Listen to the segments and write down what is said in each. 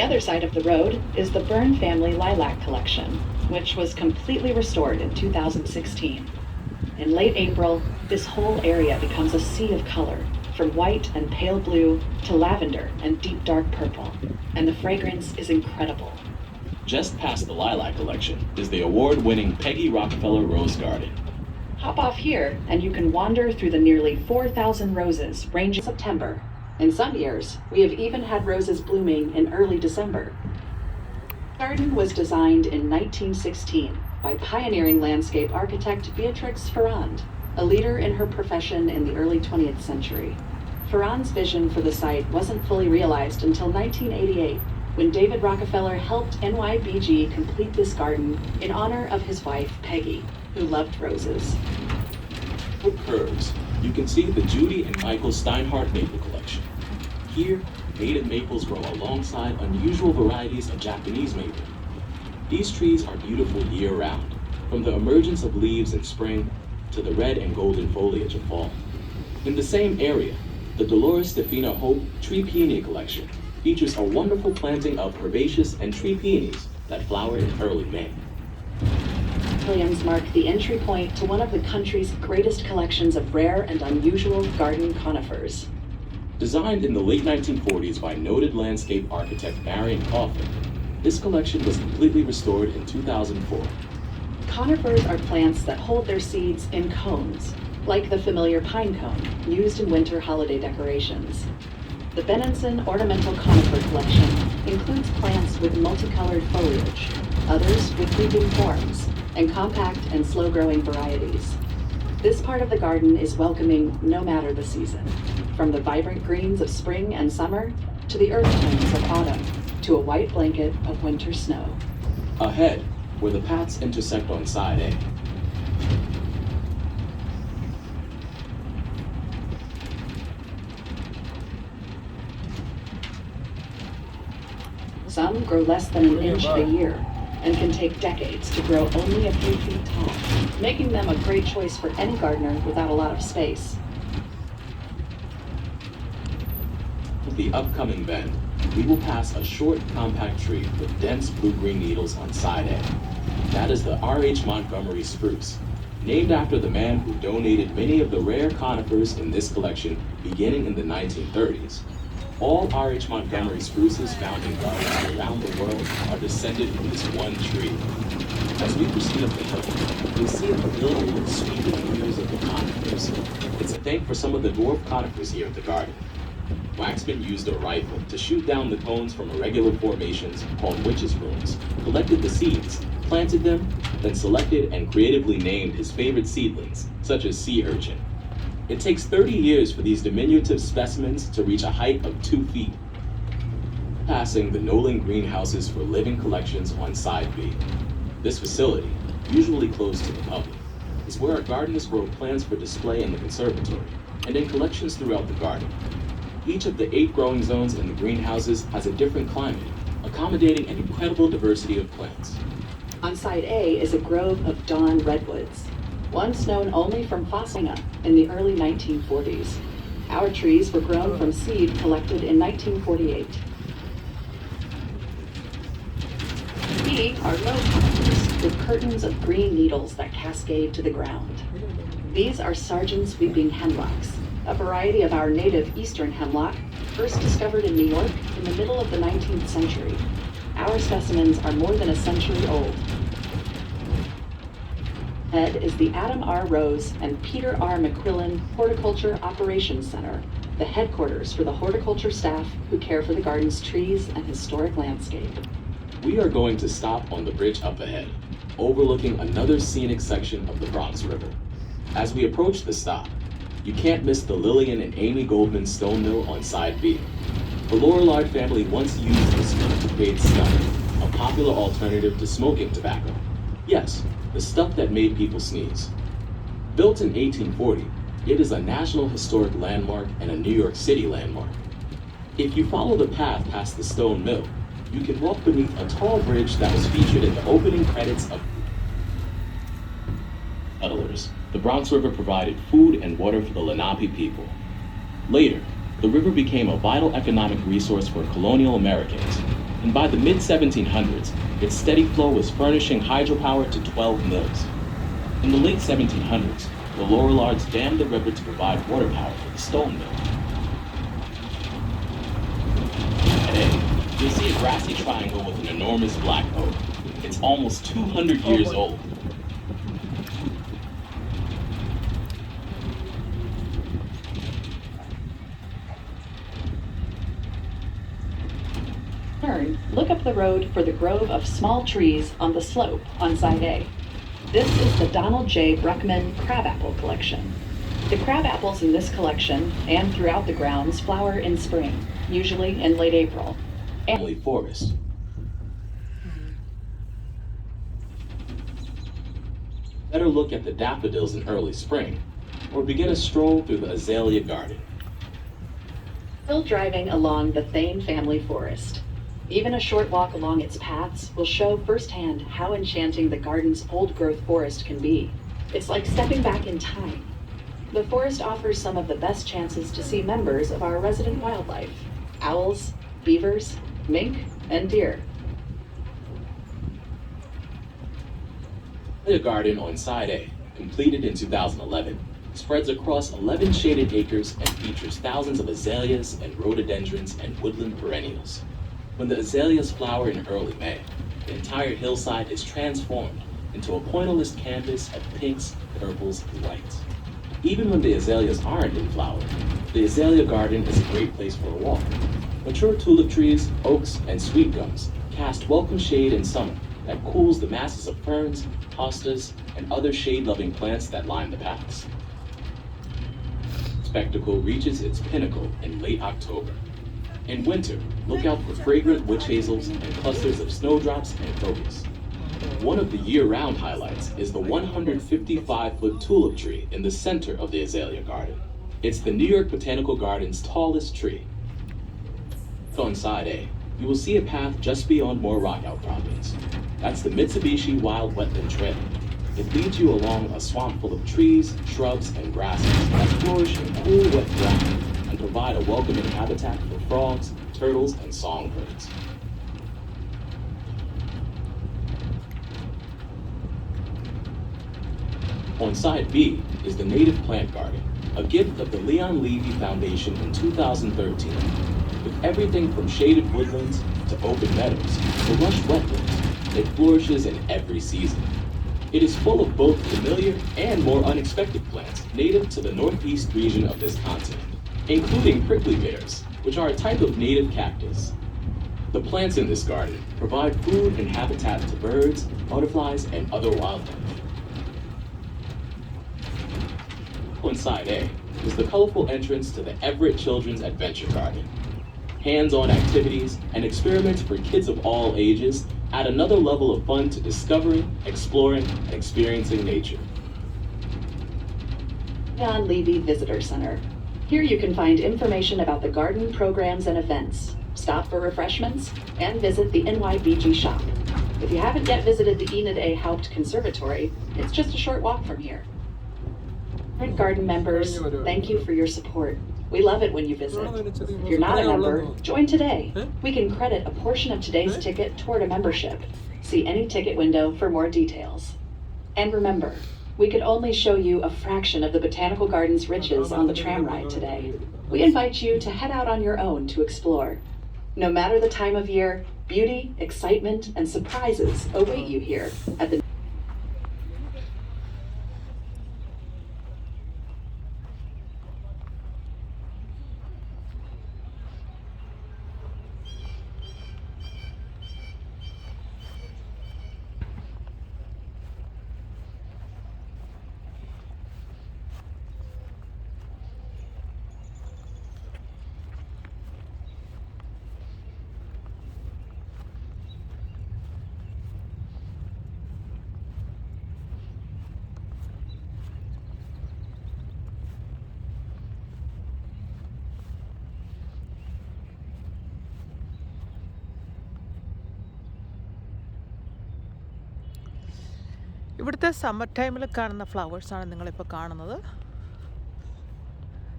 other side of the road is the Byrne family lilac collection, which was completely restored in 2016. In late April, this whole area becomes a sea of color, from white and pale blue to lavender and deep dark purple, and the fragrance is incredible. Just past the lilac collection is the award-winning Peggy Rockefeller Rose Garden. Hop off here and you can wander through the nearly 4,000 roses ranging in September. In some years, we have even had roses blooming in early December. The garden was designed in 1916 by pioneering landscape architect Beatrix Ferrand, a leader in her profession in the early 20th century. Ferrand's vision for the site wasn't fully realized until 1988, when David Rockefeller helped NYBG complete this garden in honor of his wife, Peggy, who loved roses. With curves, you can see the Judy and Michael Steinhardt maple collection. Here, native maples grow alongside unusual varieties of Japanese maple. These trees are beautiful year-round, from the emergence of leaves in spring to the red and golden foliage of fall. In the same area, the Dolores Stefina Hope Tree Peony Collection features a wonderful planting of herbaceous and tree peonies that flower in early May. Williams mark the entry point to one of the country's greatest collections of rare and unusual garden conifers. Designed in the late 1940s by noted landscape architect Marion Coffin, this collection was completely restored in 2004. Conifers are plants that hold their seeds in cones, like the familiar pine cone, used in winter holiday decorations. The Beninson Ornamental Conifer collection includes plants with multicolored foliage, others with creeping forms, and compact and slow-growing varieties. This part of the garden is welcoming no matter the season, from the vibrant greens of spring and summer to the earth tones of autumn to a white blanket of winter snow. Ahead, where the paths intersect on side A. Some grow less than an inch a year and can take decades to grow only a few feet tall, making them a great choice for any gardener without a lot of space. With the upcoming bend, we will pass a short, compact tree with dense blue-green needles on side A. That is the R.H. Montgomery Spruce, named after the man who donated many of the rare conifers in this collection beginning in the 1930s. All R.H. Montgomery spruces found in gardens around the world are descended from this one tree. As we proceed up the hill, we see a pavilion with sweeping views of the conifers. It's a thank for some of the dwarf conifers here at the garden. Waxman used a rifle to shoot down the cones from irregular formations called witches' brooms, collected the seeds, planted them, then selected and creatively named his favorite seedlings, such as sea urchin. It takes 30 years for these diminutive specimens to reach a height of 2 feet. Passing the Nolan greenhouses for living collections on side B. This facility, usually closed to the public, is where our gardeners grow plants for display in the conservatory and in collections throughout the garden. Each of the 8 growing zones in the greenhouses has a different climate, accommodating an incredible diversity of plants. On side A is a grove of dawn redwoods, once known only from fossils in the early 1940s. Our trees were grown from seed collected in 1948. B are low conifers with curtains of green needles that cascade to the ground. These are Sargent's weeping hemlocks, a variety of our native eastern hemlock, first discovered in New York in the middle of the 19th century. Our specimens are more than a century old. Ahead is the Adam R. Rose and Peter R. McQuillan Horticulture Operations Center, the headquarters for the horticulture staff who care for the garden's trees and historic landscape. We are going to stop on the bridge up ahead, overlooking another scenic section of the Bronx River. As we approach the stop, you can't miss the Lillian and Amy Goldman stone mill on side B. The Lorillard family once used this mill to create snuff, a popular alternative to smoking tobacco. Yes, the stuff that made people sneeze. Built in 1840, it is a National Historic Landmark and a New York City landmark. If you follow the path past the stone mill, you can walk beneath a tall bridge that was featured in the opening credits of settlers. The Bronx River provided food and water for the Lenape people. Later, the river became a vital economic resource for colonial Americans. and by the mid-1700s, its steady flow was furnishing hydropower to 12 mills. In the late 1700s, the Lorillards dammed the river to provide water power for the Stone Mill. Today, you'll see a grassy triangle with an enormous black oak. It's almost 200 years old. Turn, look up the road for the grove of small trees on the slope on side A. This is the Donald J. Bruckman Crabapple collection. The crabapples in this collection and throughout the grounds flower in spring, usually in late April. Family forest. Better look at the daffodils in early spring, or begin a stroll through the azalea garden. Still driving along the Thane family forest. Even a short walk along its paths will show firsthand how enchanting the garden's old-growth forest can be. It's like stepping back in time. The forest offers some of the best chances to see members of our resident wildlife: owls, beavers, mink, and deer. The garden on side A, completed in 2011, spreads across 11 shaded acres and features thousands of azaleas and rhododendrons and woodland perennials. When the azaleas flower in early May, the entire hillside is transformed into a pointillist canvas of pinks, purples, and whites. Even when the azaleas aren't in flower, the azalea garden is a great place for a walk. Mature tulip trees, oaks, and sweet gums cast welcome shade in summer that cools the masses of ferns, hostas, and other shade-loving plants that line the paths. Spectacle reaches its pinnacle in late October. In winter, look out for fragrant witch hazels and clusters of snowdrops and crocus. One of the year-round highlights is the 155-foot tulip tree in the center of the azalea garden. It's the New York Botanical Garden's tallest tree. On side A, you will see a path just beyond more rock outcroppings. That's the Mitsubishi Wild Wetland Trail. It leads you along a swamp full of trees, shrubs, and grasses that flourish in cool, wet ground and provide a welcoming habitat for frogs, turtles, and songbirds. On side B is the Native Plant Garden, a gift of the Levy Foundation in 2013. With everything from shaded woodlands to open meadows to lush wetlands, it flourishes in every season. It is full of both familiar and more unexpected plants native to the northeast region of this continent, including prickly pears, which are a type of native cactus. The plants in this garden provide food and habitat to birds, butterflies, and other wildlife. On side A is the colorful entrance to the Everett Children's Adventure Garden. Hands-on activities and experiments for kids of all ages add another level of fun to discovering, exploring, and experiencing nature. John Levy Visitor Center. Here you can find information about the garden programs and events, stop for refreshments, and visit the NYBG shop. If you haven't yet visited the Enid A. Haupt Conservatory, it's just a short walk from here. Current garden members, thank you for your support. We love it when you visit. If you're not a member, join today. We can credit a portion of today's ticket toward a membership. See any ticket window for more details. And remember, we could only show you a fraction of the Botanical Garden's riches on the tram ride today. We invite you to head out on your own to explore. No matter the time of year, beauty, excitement, and surprises await you here at the ഇവിടുത്തെ summer ടൈമിൽ കാണുന്ന ഫ്ലവേഴ്സാണ് നിങ്ങളിപ്പോൾ കാണുന്നത്.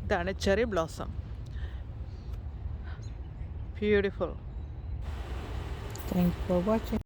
ഇതാണ് cherry blossom. Beautiful. Thanks for watching.